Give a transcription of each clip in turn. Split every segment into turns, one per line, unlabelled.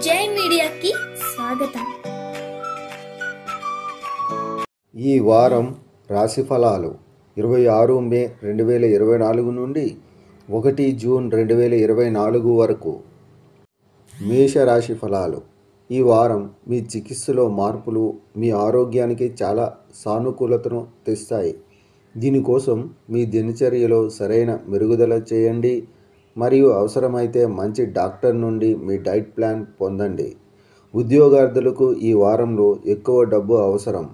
జై మీడియాకి స్వాగతం.
ఈ వారం రాశి ఫలాలు 26 మే 2024 నుండి 1 జూన్ 2024 వరకు. మేషరాశి ఫలాలు. ఈ వారం మీ చికిత్సలో మార్పులు మీ ఆరోగ్యానికి చాలా సానుకూలతను తెస్తాయి. దీనికోసం మీ దినచర్యలో సరైన మెరుగుదల చేయండి మరియు అవసరమైతే మంచి డాక్టర్ నుండి మీ డైట్ ప్లాన్ పొందండి. ఉద్యోగార్థులకు ఈ వారంలో ఎక్కువ డబ్బు అవసరం,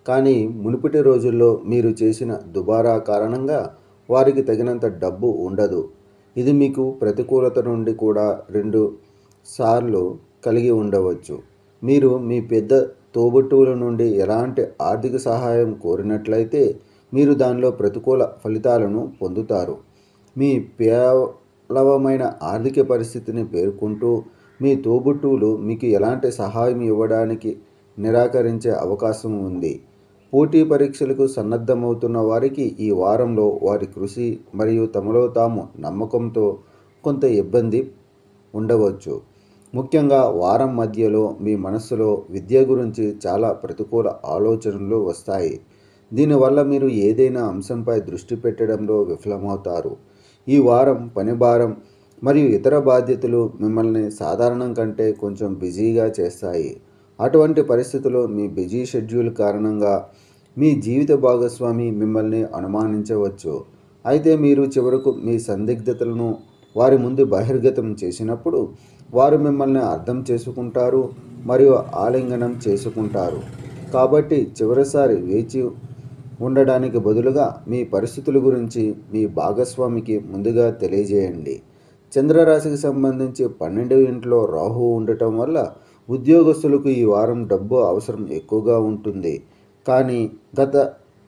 కానీ మునుపటి రోజుల్లో మీరు చేసిన దుబారా కారణంగా వారికి తగినంత డబ్బు ఉండదు. ఇది మీకు ప్రతికూలత నుండి కూడా 2 సార్లు కలిగి ఉండవచ్చు. మీరు మీ పెద్ద తోబుట్టువుల నుండి ఎలాంటి ఆర్థిక సహాయం కోరినట్లయితే మీరు దానిలో ప్రతికూల ఫలితాలను పొందుతారు. మీ పేలవమైన ఆర్థిక పరిస్థితిని పేర్కొంటూ మీ తోబుట్టువులు మీకు ఎలాంటి సహాయం ఇవ్వడానికి నిరాకరించే అవకాశం ఉంది. పోటీ పరీక్షలకు సన్నద్ధమవుతున్న వారికి ఈ వారంలో వారి కృషి మరియు తమలో తాము నమ్మకంతో కొంత ఇబ్బంది ఉండవచ్చు. ముఖ్యంగా వారం మధ్యలో మీ మనస్సులో విద్య గురించి చాలా ప్రతికూల ఆలోచనలు వస్తాయి. దీనివల్ల మీరు ఏదైనా అంశంపై దృష్టి పెట్టడంలో విఫలమవుతారు. ఈ వారం పని భారం మరియు ఇతర బాధ్యతలు మిమ్మల్ని సాధారణం కంటే కొంచెం బిజీగా చేస్తాయి. అటువంటి పరిస్థితుల్లో మీ బిజీ షెడ్యూల్ కారణంగా మీ జీవిత భాగస్వామి మిమ్మల్ని అనుమానించవచ్చు. అయితే మీరు చివరకు మీ సందిగ్ధతలను వారి ముందు బహిర్గతం చేసినప్పుడు వారు మిమ్మల్ని అర్థం చేసుకుంటారు మరియు ఆలింగనం చేసుకుంటారు. కాబట్టి చివరిసారి వేచి ఉండడానికి బదులుగా మీ పరిస్థితుల గురించి మీ భాగస్వామికి ముందుగా తెలియజేయండి. చంద్రరాశికి సంబంధించి 12వ ఇంట్లో రాహువు ఉండటం వల్ల ఉద్యోగస్తులకు ఈ వారం డబ్బు అవసరం ఎక్కువగా ఉంటుంది. కానీ గత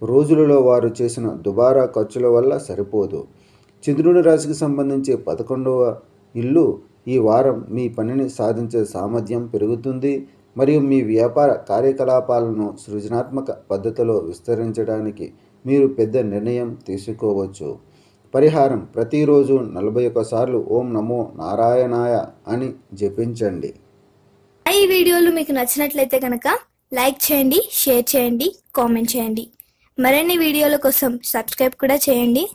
రోజులలో వారు చేసిన దుబారా ఖర్చుల వల్ల సరిపోదు. చంద్రుని రాశికి సంబంధించి 11వ ఇల్లు ఈ వారం మీ పనిని సాధించే సామర్థ్యం పెరుగుతుంది మరియు మీ వ్యాపార కార్యకలాపాలను సృజనాత్మక పద్ధతిలో విస్తరించడానికి మీరు పెద్ద నిర్ణయం తీసుకోవచ్చు. పరిహారం: ప్రతిరోజు 41 సార్లు ఓం నమో నారాయణాయ అని జపించండి.
ఈ వీడియోలు మీకు నచ్చినట్లయితే కనుక లైక్ చేయండి, షేర్ చేయండి, కామెంట్ చేయండి. మరిన్ని వీడియోల కోసం సబ్స్క్రైబ్ కూడా చేయండి.